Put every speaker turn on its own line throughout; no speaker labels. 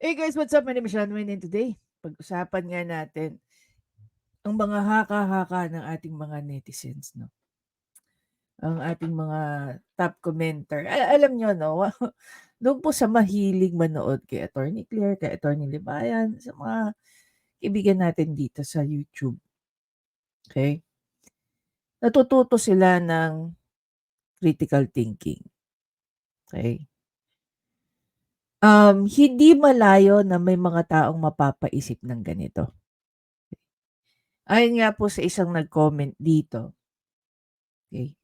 Hey guys, what's up? My name is Sean Wayne and today, pag-usapan nga natin ang mga haka-haka ng ating mga netizens, no? Ang ating mga top commenter. Alam nyo, no? Doon po sa mahilig manood kay Attorney Claire, kay Attorney Libayan, sa mga kaibigan natin dito sa YouTube. Okay? Natututo sila ng critical thinking. Okay? Hindi malayo na may mga taong mapapaisip ng ganito. Ayon nga po sa isang nag-comment dito. Okay.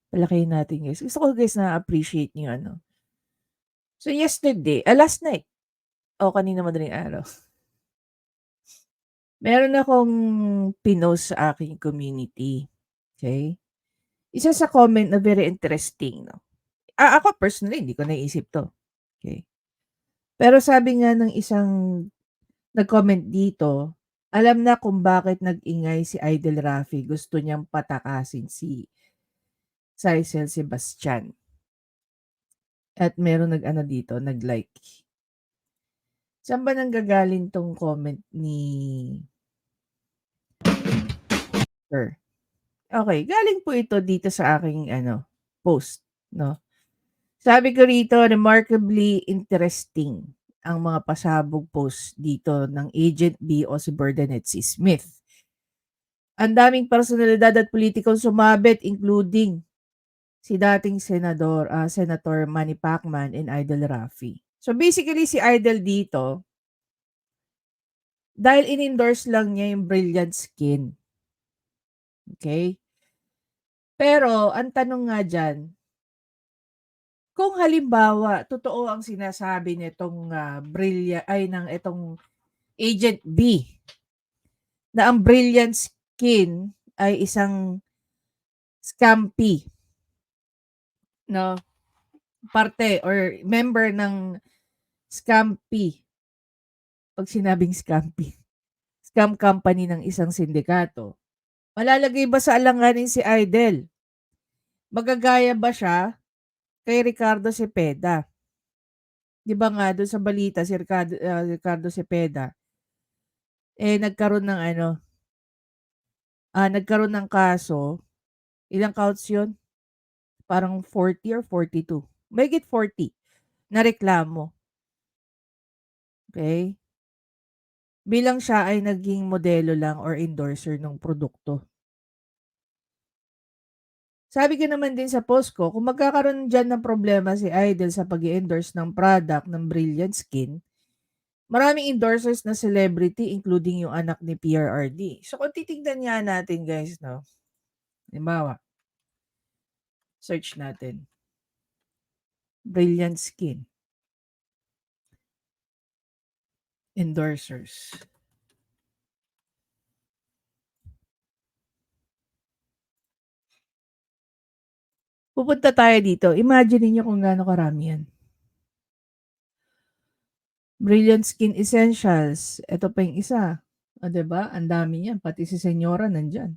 Palakihin natin guys. Gusto ko guys na-appreciate niyo ano. So yesterday, last night, o kanina madaling araw, meron akong pinost sa aking community. Okay? Isa sa comment na very interesting, no? Ako personally, hindi ko naisip to. Okay? Pero sabi nga ng isang nag-comment dito, alam na kung bakit nag-ingay si Idol Rafi. Gusto niyang patakasin si Saisel Sebastian. At meron nag-ano dito, nag-like. Saan ba nanggagaling tong comment ni Sir? Okay, galing po ito dito sa aking ano, post, no? Sabi ko rito, remarkably interesting ang mga pasabog post dito ng Agent B o si Berdanet si Smith. Ang daming personalidad at politikong sumabit including si dating Senator Manny Pacman and Idol Rafi. So basically si Idol dito, dahil in-endorse lang niya yung Brilliant Skin. Okay? Pero ang tanong nga diyan, kung halimbawa totoo ang sinasabi nitong, ng itong Agent B, na ang Brilliant Skin ay isang scampi, 'no, parte or member ng scampi, 'pag sinabing scampi, scam company ng isang sindikato, malalagay ba sa alanganin si Idol? Magagaya ba siya kay Ricardo Cepeda? 'Di ba nga dun sa balita si Ricardo Cepeda, nagkaroon ng ano, nagkaroon ng kaso, ilang counts yun? Parang 40 or 42, mahigit 40 na reklamo, okey? Bilang siya ay naging modelo lang or endorser nung produkto. Sabi ko naman din sa post ko, kung magkakaroon diyan ng problema si Idol sa pag-e-endorse ng product ng Brilliant Skin, maraming endorsers na celebrity including yung anak ni PRRD. So kung titignan nga natin guys 'no, halimbawa, search natin, Brilliant Skin, endorsers. Pupunta tayo dito, imagine niyo kung gaano karami 'yan. Brilliant Skin Essentials, eto pa yung isa, 'di ba ang dami niyan, pati si senyora nandiyan.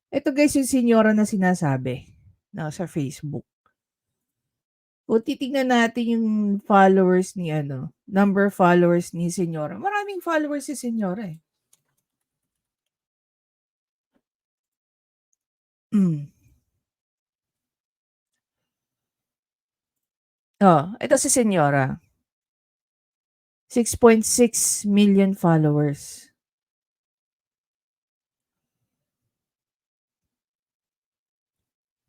Eto guys yung senyora na sinasabi, nasa Facebook. Kung titignan natin yung followers ni ano, number followers ni senyora, maraming followers si senyora, eh. Hmm. Ito si senyora, 6.6 million followers.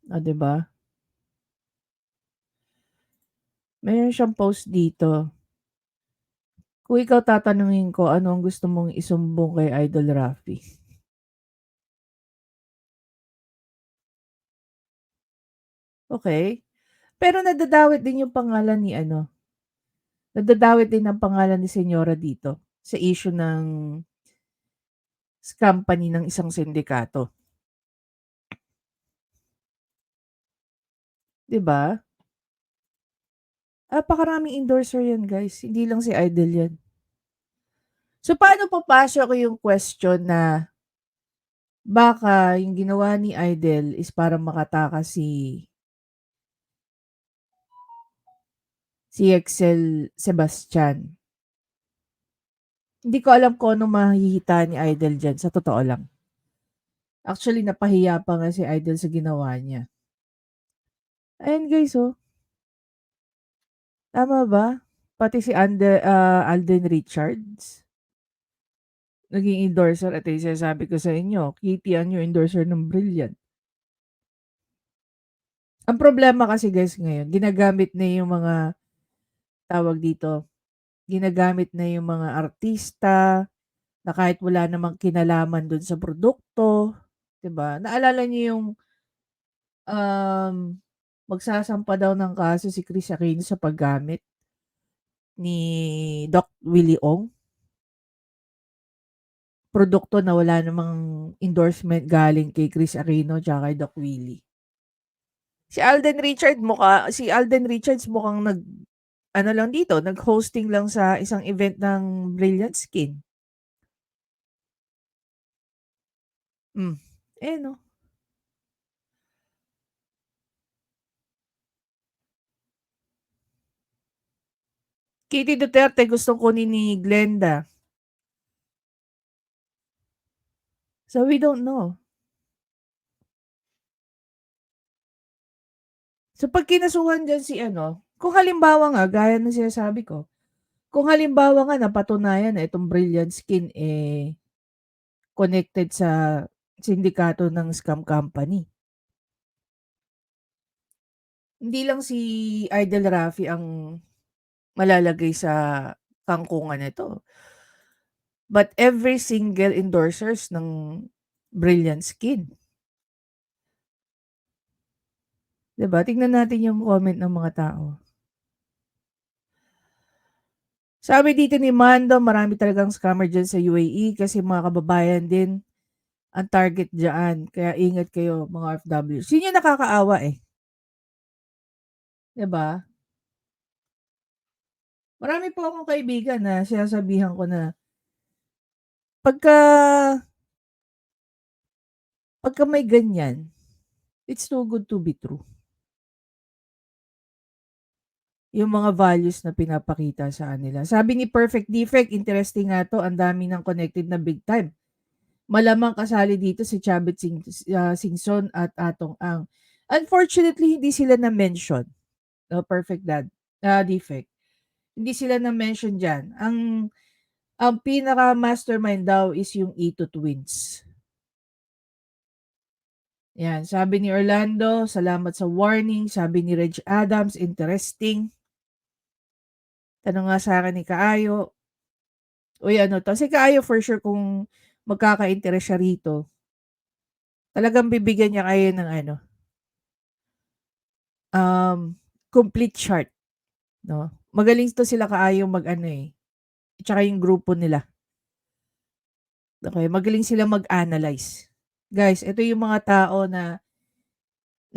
'Di ba? Meron siyang post dito. Kung ikaw tatanungin ko, ano ang gusto mong isumbong kay Idol Rafi? Okay. Pero nadadawit din yung pangalan ni ano, nadadawit din ang pangalan ni senyora dito sa issue ng company ng isang sindikato. 'Di ba? Napakaraming endorser 'yan guys, hindi lang si Idol 'yan. So, paano papasok yung question na baka yung ginawa ni Idol is para makatakas si si Excel Sebastian. Hindi ko alam kung anong mahihita ni Idol diyan, sa totoo lang. Actually, napahiya pa nga si Idol sa ginawa niya. Ayan guys, oh, tama ba? Pati si Alden Richards, naging endorser at yung sinasabi ko sa inyo, Kitty ang yung endorser ng Brilliant. Ang problema kasi guys ngayon, ginagamit na yung mga tawag dito, ginagamit na yung mga artista na kahit wala namang kinalaman dun sa produkto, 'di ba? Naalala niyo yung magsasampa daw ng kaso si Chris Aquino sa paggamit ni Doc Willie Ong, produkto na wala namang endorsement galing kay Chris Aquino tsaka kay Doc Willie. Si Alden Richards mukhang ano lang dito, nag-hosting lang sa isang event ng Brilliant Skin. Hmm, eh, no. Kitty Duterte gustong kunin ni Glenda. So, we don't know. So, 'pag kinasuhan diyan si ano, kung halimbawa nga gaya ng sinasabi ko, kung halimbawa nga napatunayan na itong Brilliant Skin, eh, connected sa sindikato ng scam company. Hindi lang si Idol Rafi ang malalagay sa kangkungan nito, but every single endorsers ng Brilliant Skin, 'di ba? Tignan natin yung comment ng mga tao. Sabi dito ni Mando, marami talagang scammer diyan sa UAE kasi mga kababayan din ang target diyan. Kaya ingat kayo mga OFWs. Yun yung nakakaawa eh, 'di ba? Marami po akong kaibigan na sinasabihan ko na pagka pagka may ganyan, it's too good to be true. Yung mga values na pinapakita sa kanila. Sabi ni Perfect Defect, interesting nga 'to, ang dami ng connected na big time. Malamang kasali dito si Chavit Singson at Atong Ang. Unfortunately, hindi sila na-mention, no, Perfect Defect. Hindi sila na-mention diyan. Ang pinaka-mastermind daw is yung Ito Twins. Yan, sabi ni Orlando, salamat sa warning. Sabi ni Reg Adams, interesting. Tanong nga sa akin ni Kaayo, uy ano 'to, si Kaayo for sure kung magkaka-interes siya rito, talagang bibigyan niya kayo ng ano, complete chart, 'no. Magaling 'to sila Kaayo mag-ano, eh, tsaka yung grupo nila, okey, magaling sila mag-analyze. Guys, ito yung mga tao na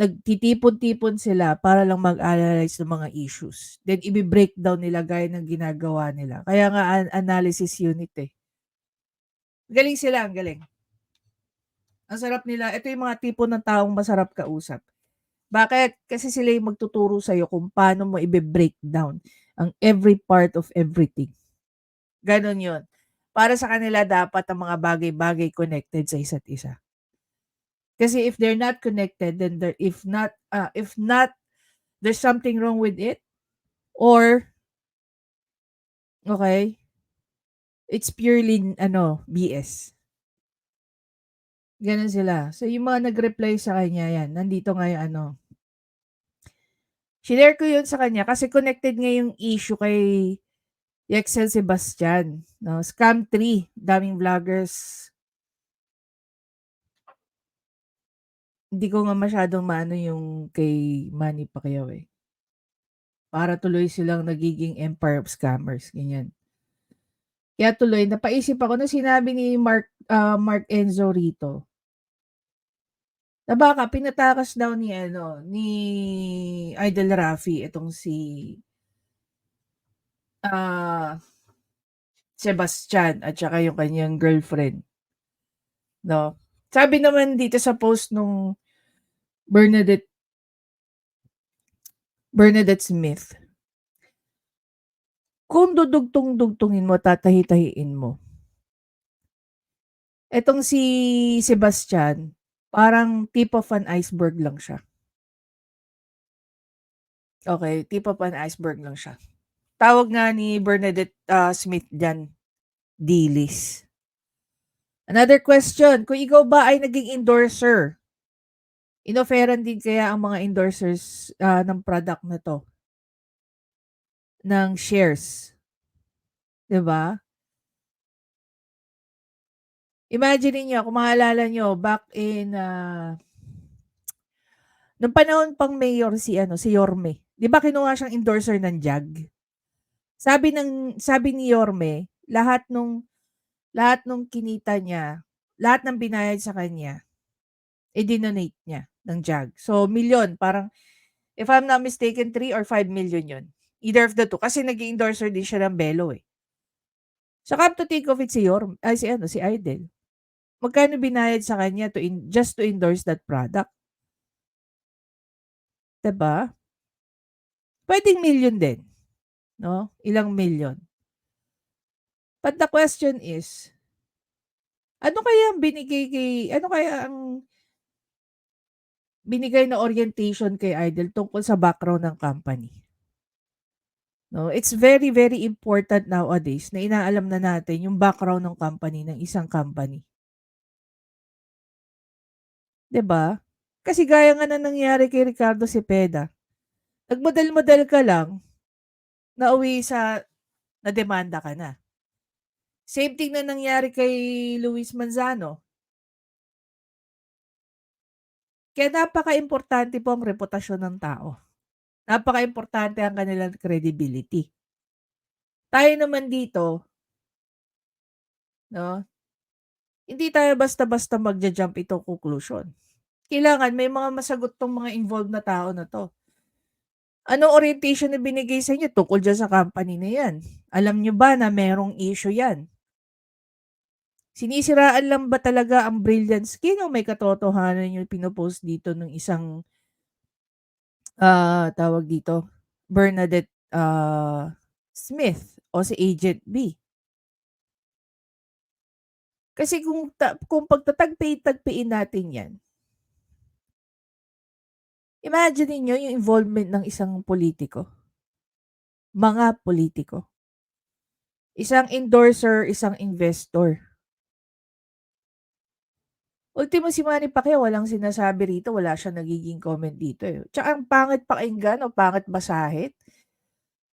nagtitipon-tipon sila para lang mag-analyze ng mga issues. Then ibe-breakdown nila gaya ng ginagawa nila. Kaya nga analysis unit, eh. Galing sila, ang galing. Ang sarap nila. Ito yung mga tipo ng taong masarap kausap. Bakit? Kasi sila yung magtuturo sa'yo kung paano mo ibe-breakdown ang every part of everything. Gano'n 'yun. Para sa kanila dapat ang mga bagay-bagay connected sa isa't isa. Kasi if they're not connected, then if not, there's something wrong with it, or okay, it's purely ano, BS. Gano'n sila. So, yung mga nag-reply sa kanya 'yan, nandito nga yung ano, shinare ko 'yun sa kanya kasi connected nga yung issue kay Yexel Sebastian, 'no, scam 3, daming vloggers. Hindi ko nga masyadong maano yung kay Manny Pacquiao, eh. Para tuloy silang nagiging empire of scammers, ganyan. Kaya tuloy napaisip ako nung sinabi ni Mark Enzo rito, na baka pinatakas daw ni ano, ni Idol Rafi itong si, ah, Sebastian at saka yung kanyang girlfriend, 'no. Sabi naman dito sa post nung Bernadette Bernadette Smith, Kung dudugtong-dugtungin mo, tatahi-tahiin mo, etong si Sebastian, parang tip of an iceberg lang siya. Okey, tip of an iceberg lang siya. Tawag nga ni Bernadette, Smith diyan, dilis. Another question, kung ikaw ba ay naging endorser, in-offeran din kaya ang mga endorsers, ng product na 'to, ng shares, 'di ba? Imagine ninyo kung maalala niyo back in, nung panahon pang mayor si ano, si Yorme, 'di ba kinuha siyang endorser ng JAG? Sabi ni Yorme, lahat nung kinita niya, lahat ng binayad sa kanya, idinonate niya ng JAG. So, milyon parang if I'm not mistaken 3 or 5 million 'yun. Either of the 2 kasi naging endorser din siya ng Belo, eh. So, come to think of it si ano, si Idol, magkano binayad sa kanya just to endorse that product, 'di ba? Puwedeng milyon din, 'no, ilang milyon. But the question is, ano kaya ang binigay na orientation kay Idol tungkol sa background ng company, 'no? It's very, very important nowadays na inaalam na natin yung background ng company, ng isang company, 'di ba? Kasi gaya nga ng nangyari kay Ricardo Cepeda, nagmadal-madal ka lang, nauwi sa nademanda ka na. Same thing na nangyari kay Luis Manzano. Kaya napakaimportante po ang reputasyon ng tao. Napakaimportante ang kanilang credibility. Tayo naman dito, 'no, hindi tayo basta-basta magja-jump into conclusion. Kailangan may mga masagot 'tong mga involved na tao na 'to. Anong orientation na binigay sa inyo tungkol diyan sa company na 'yan? Alam niyo ba na merong issue 'yan? Sinisiraan lang ba talaga ang brilliant skin o may katotohanan yung pino-post dito ng isang, tawag dito, Bernadette, Smith o si Agent B? Kasi kung pagtatagpi-tagpiin natin 'yan, imagine ninyo yung involvement ng isang politiko, mga politiko, isang endorser, isang investor. Ultimo si Manny Pacquiao walang sinasabi rito, wala siyang nagiging comment dito, eh. Tsaka ang pangit pakinggan o pangit basahin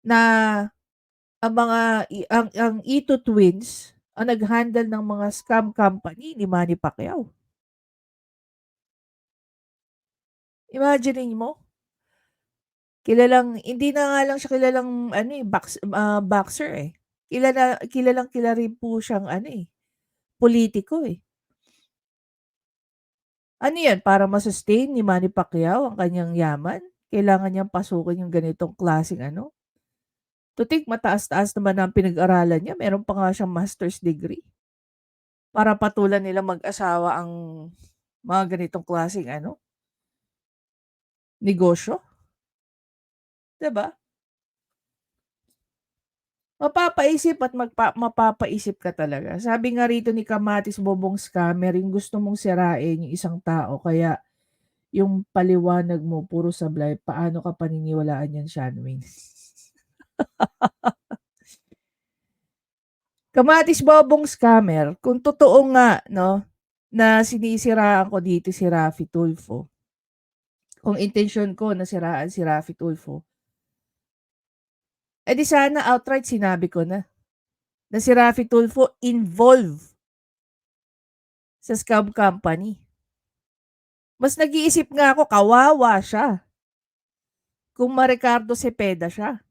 na ang Ito Twins ang nag-handle ng mga scam company ni Manny Pacquiao. Imaginin mo, hindi na nga lang siya kilalang ano, eh, boxer, eh. Kilalang-kilala rin po siyang ano, eh, pulitiko, eh. Ano 'yan, para ma-sustain ni Manny Pacquiao ang kanyang yaman, kailangan niyang pasukin yung ganitong klaseng ano? To think mataas-taas naman ang pinag-aralan niya, meron pa nga siyang master's degree. Para patulan nilang mag-asawa ang mga ganitong klaseng ano, negosyo, 'di ba? Mapapaisip ka talaga. Sabi nga rito ni Kamatis Bobong scammer, yung gusto mong sirain yung isang tao kaya yung paliwanag mo puro sablay, paano ka paniniwalaan niyan, Shanuing? Kamatis Bobong scammer, kung totoo nga 'no, na sinisiraan ko dito si Raffy Tulfo, kung intensyon ko na siraan si Raffy Tulfo, di sana outright sinabi ko na si Raffy Tulfo involved sa scam company. Mas nag-iisip nga ako kawawa siya kung ma-Ricardo Cepeda siya,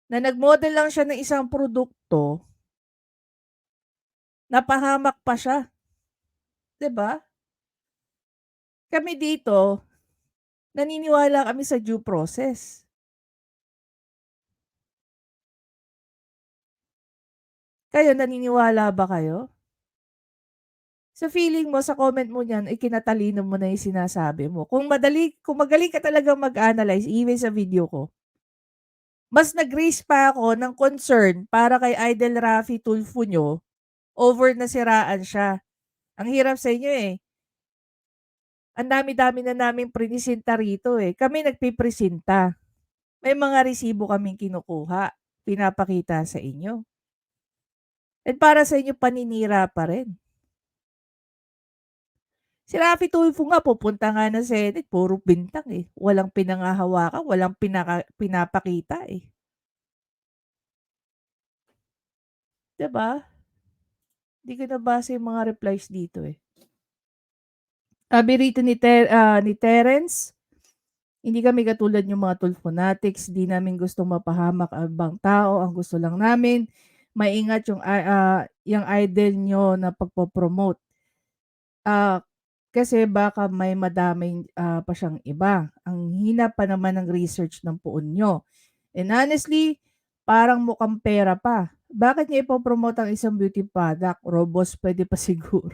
na nag-model lang siya ng isang produkto, napahamak pa siya, 'di ba? Kami dito, naniniwala kami sa due process. Kayo, naniniwala ba kayo? Sa feeling mo, sa comment mo niyan, ay kinatalino mo na yung sinasabi mo. Kung magaling ka talagang mag-analyze even sa video ko, Mas nag-raise pa ako ng concern para kay Idol Raffy Tulfo niyo over na siraan siya. Ang hirap sa inyo, eh, ang dami-dami na naming prinisenta rito, eh, kami nagpipresenta. May mga resibo kaming kinukuha, pinapakita sa inyo. And para sa inyo paninira pa rin. Si Raffy Tulfo nga pupunta nga ng Senate puro bintang, eh, walang pinanghahawakan, walang pinapakita, eh, 'di ba? 'Di ko nabasa yung mga replies dito, eh. Sabi rito ni Terence, "Hindi kami katulad yung mga Tulfonatics, 'di namin gustong mapahamak ang ibang tao, ang gusto lang namin maingat yung idol niyo na pagpo-promote. Ah, kasi baka may madamay, pa siyang iba. Ang hina pa naman ng research ng poon niyo. And honestly, parang mukhang pera pa. Bakit niya ipo-promote ang isang beauty product? Robos puwede pa siguro."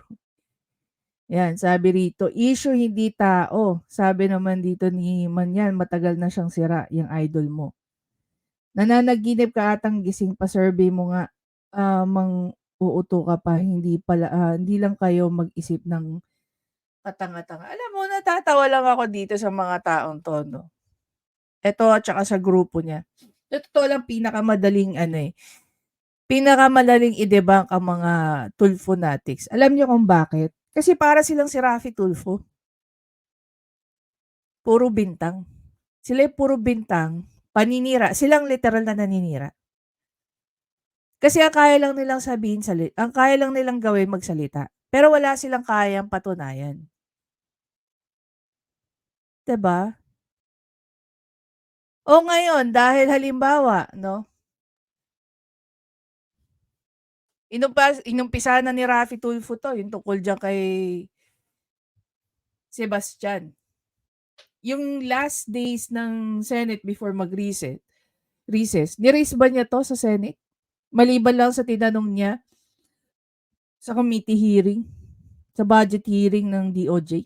Yan, sabi rito, "Issue hindi tao." Sabi naman dito ni Manyan, "Matagal na siyang sira, yung idol mo. Nananaginip ka atang gising pa, survey mo nga, mang-uuto ka pa, hindi lang kayo mag-isip ng katanga-tanga." Alam mo, natatawa lang ako dito sa mga taong 'to 'no. Eto at saka sa grupo niya. Sa totoo lang pinakamadaling ano, eh, pinakamadaling i-debunk ang mga Tulfonatics. Alam niyo kung bakit? Kasi para silang si Raffy Tulfo, puro bintang. Sila yung puro bintang, paninira, silang literal na naninira. Kasi ang kaya lang nilang sabihin ang kaya lang nilang gawin magsalita, pero wala silang kayang patunayan, 'di ba? O ngayon dahil halimbawa 'no, inumpisa na ni Raffy Tulfo 'to, yung tungkol diyan kay Sebastian. Yung last days ng Senate before recess, ni-raise ba niya 'to sa Senate? Maliban lang sa tinanong niya sa committee hearing, sa budget hearing ng DOJ,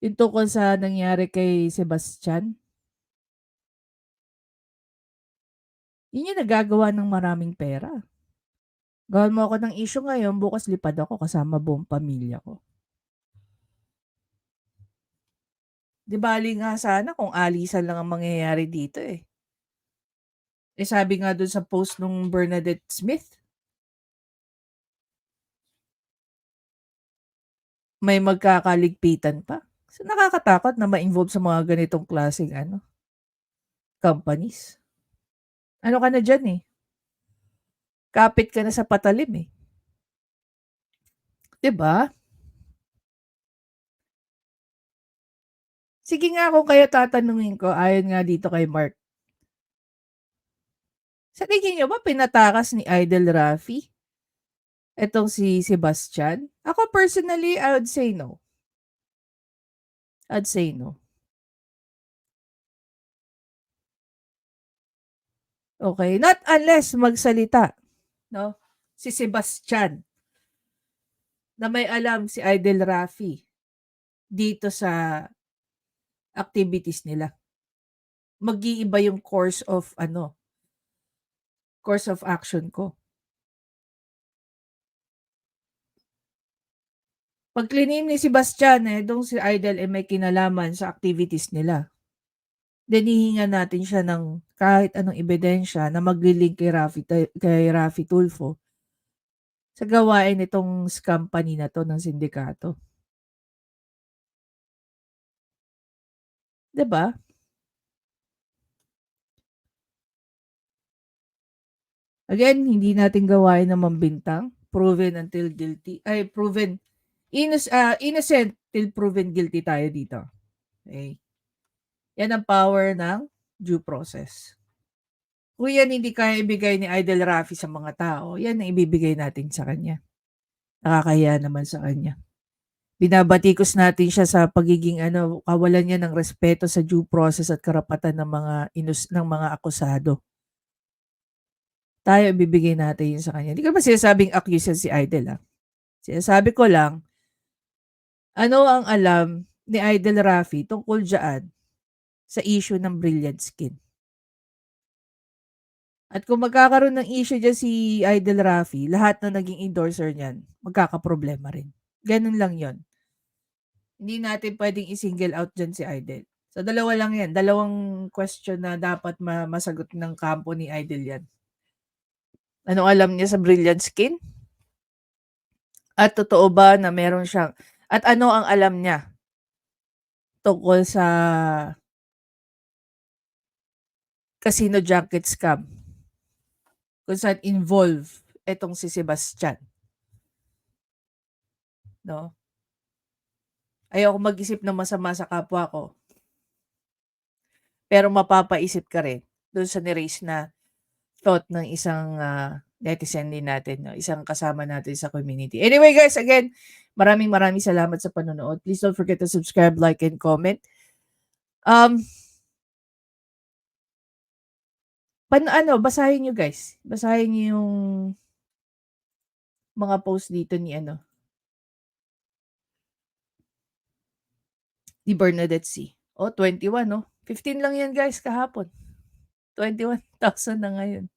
yung tungkol sa nangyari kay Sebastian. Yun yung nagagawa ng maraming pera. Gawan mo ako ng issue ngayon, bukas lipad ako kasama buong pamilya ko. 'Di bali nga sana kung alisan lang ang mangyayari dito, eh. Eh, sabi nga dun sa post nung Bernadette Smith, may magkakaligpitan pa. So, nakakatakot na ma-involve sa mga ganitong klaseng ano, companies. Ano ka na diyan, eh, kapit ka na sa patalim, eh, 'di ba? Sige nga kung kayo tatanungin ko, ayon nga dito kay Mark, sa tingin niyo ba pinatakas ni Idol Raffy etong si Sebastian? Ako personally, I would say no. I'd say no. Okay, not unless magsalita 'no, si Sebastian na may alam si Idol Raffy dito sa activities nila. Mag-iiba yung course of action ko. 'Pag klinim ni Sebastian na itong si Idol, eh, may kinalaman sa activities nila, then hihingan natin siya ng kahit anong ebidensya na magle-link kay Raffy Tulfo sa gawain nitong company na 'to ng sindikato, 'di ba? Again, hindi natin gawain na mambintang, proven innocent till proven guilty tayo dito, okey? Yan ang power ng due process. Kung yan hindi kaya ibigay ni Idol Raffy sa mga tao, yan ang ibibigay natin sa kanya. Nakakahiya naman sa kanya. Binabatikos natin siya sa pagiging ano, kawalan niya ng respeto sa due process at karapatan ng mga akusado. Tayo ibibigay natin yun sa kanya. Hindi ko naman sinasabing accused yan si Idol, Sinasabi ko lang, ano ang alam ni Idol Raffy tungkol diyaan sa issue ng Brilliant Skin. At kung magkakaroon ng issue diyan si Idol Raffy, lahat ng naging endorser niyan magkakaproblema rin. Gano'n lang 'yon. Hindi natin puwedeng i-single out diyan si Idol. So, dalawa lang 'yan, dalawang question na dapat masagot ng kampo ni Idol 'yan. Anong alam niya sa Brilliant Skin? At totoo ba na meron siyang at ano ang alam niya tungkol sa casino junket scam kung saan involved etong si Sebastian, 'no? Ayokong mag-isip ng masama sa kapwa ko, pero mapapaisip ka rin dun sa ni-raise na thought ng isang, netizen din natin 'no, isang kasama natin sa community. Anyway guys, again, maraming maraming salamat sa panonood. Please don't forget to subscribe, like, and comment. Um, basahin niyo guys, basahin niyo yung mga post dito ni ano, ni Bernadette C. Oh, 21 'no, 15 lang 'yan guys kahapon, 21,000 na ngayon.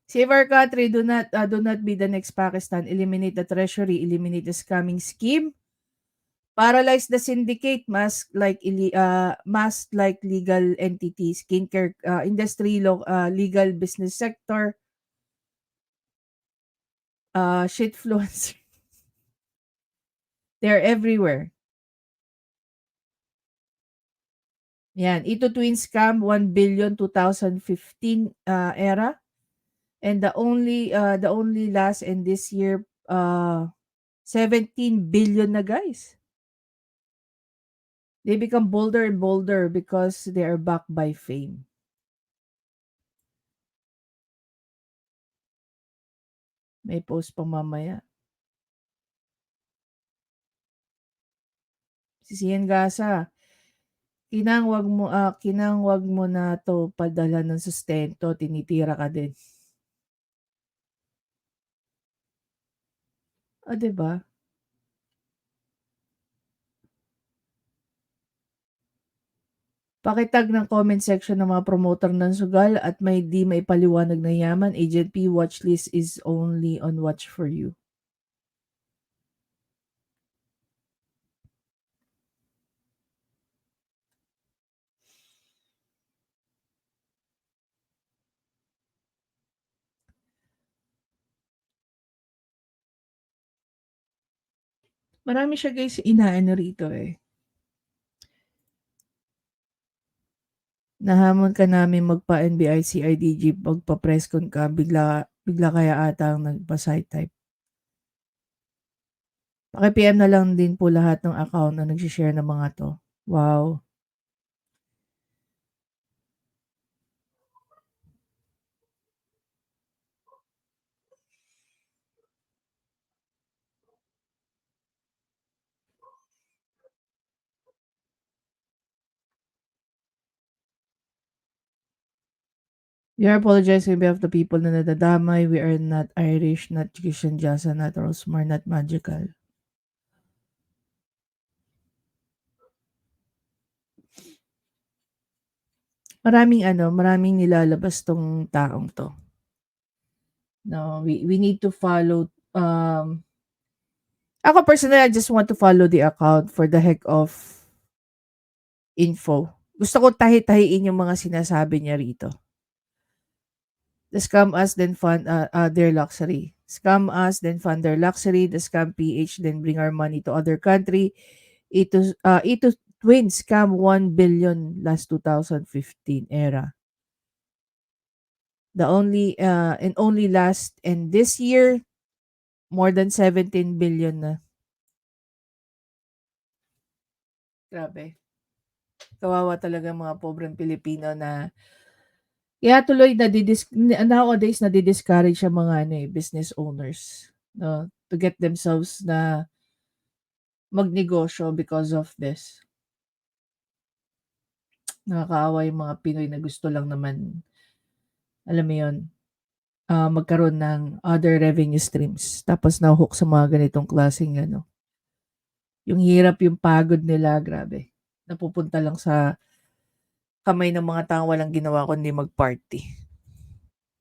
Save our country, do not be the next Pakistan, eliminate the treasury, eliminate the scamming scheme, paralyze the syndicate, mask like legal entities, skincare industry, legal business sector, shitfluencers. They're everywhere. Yan, Ito Twin scam, 1 billion 2015 era. And the only last in this year, 17 billion na guys. They become bolder and bolder because they are backed by fame. May post pa mamaya. Si Sian Gasa, kinang wag mo na 'to padala ng sustento, tinitira ka din. 'Di ba? Pakitag ng comment section ng mga promoter ng sugal at may di maipaliwanag na yaman, Agent P watchlist is only on watch for you. Marami siya guys inaano rito, eh. Nahamon ka namin magpa-NBI CIDG magpa-press con ka bigla bigla kaya ata ang nagpa-site type. Paki-PM na lang din po lahat ng account na nagse-share ng mga 'to. Wow! We are apologizing on behalf of the people na nadadamay. We are not Irish, not Christian Jasa, not Rosmar, not magical. Maraming nilalabas 'tong taong 'to. No, we need to follow, ako personally, I just want to follow the account for the heck of info. Gusto ko tahi-tahiin yung mga sinasabi niya rito. The scam us then fund their luxury. Scam us then fund their luxury. The scam PH then bring our money to other country. Ito twin scam 1 billion last 2015 era. The only last and this year more than 17 billion na. Grabe. Kawawa talaga mga pobreng Pilipino na kaya tuloy nowadays nadi-discourage ang mga business owners, 'no, to get themselves na magnegosyo because of this. Nakakaawa yung mga Pinoy na gusto lang naman, alam mo yun, magkaroon ng other revenue streams tapos naho-hook sa mga ganitong klaseng yung hirap, yung pagod nila, grabe, napupunta lang sa kamay ng mga taong walang ginawa kundi mag-party.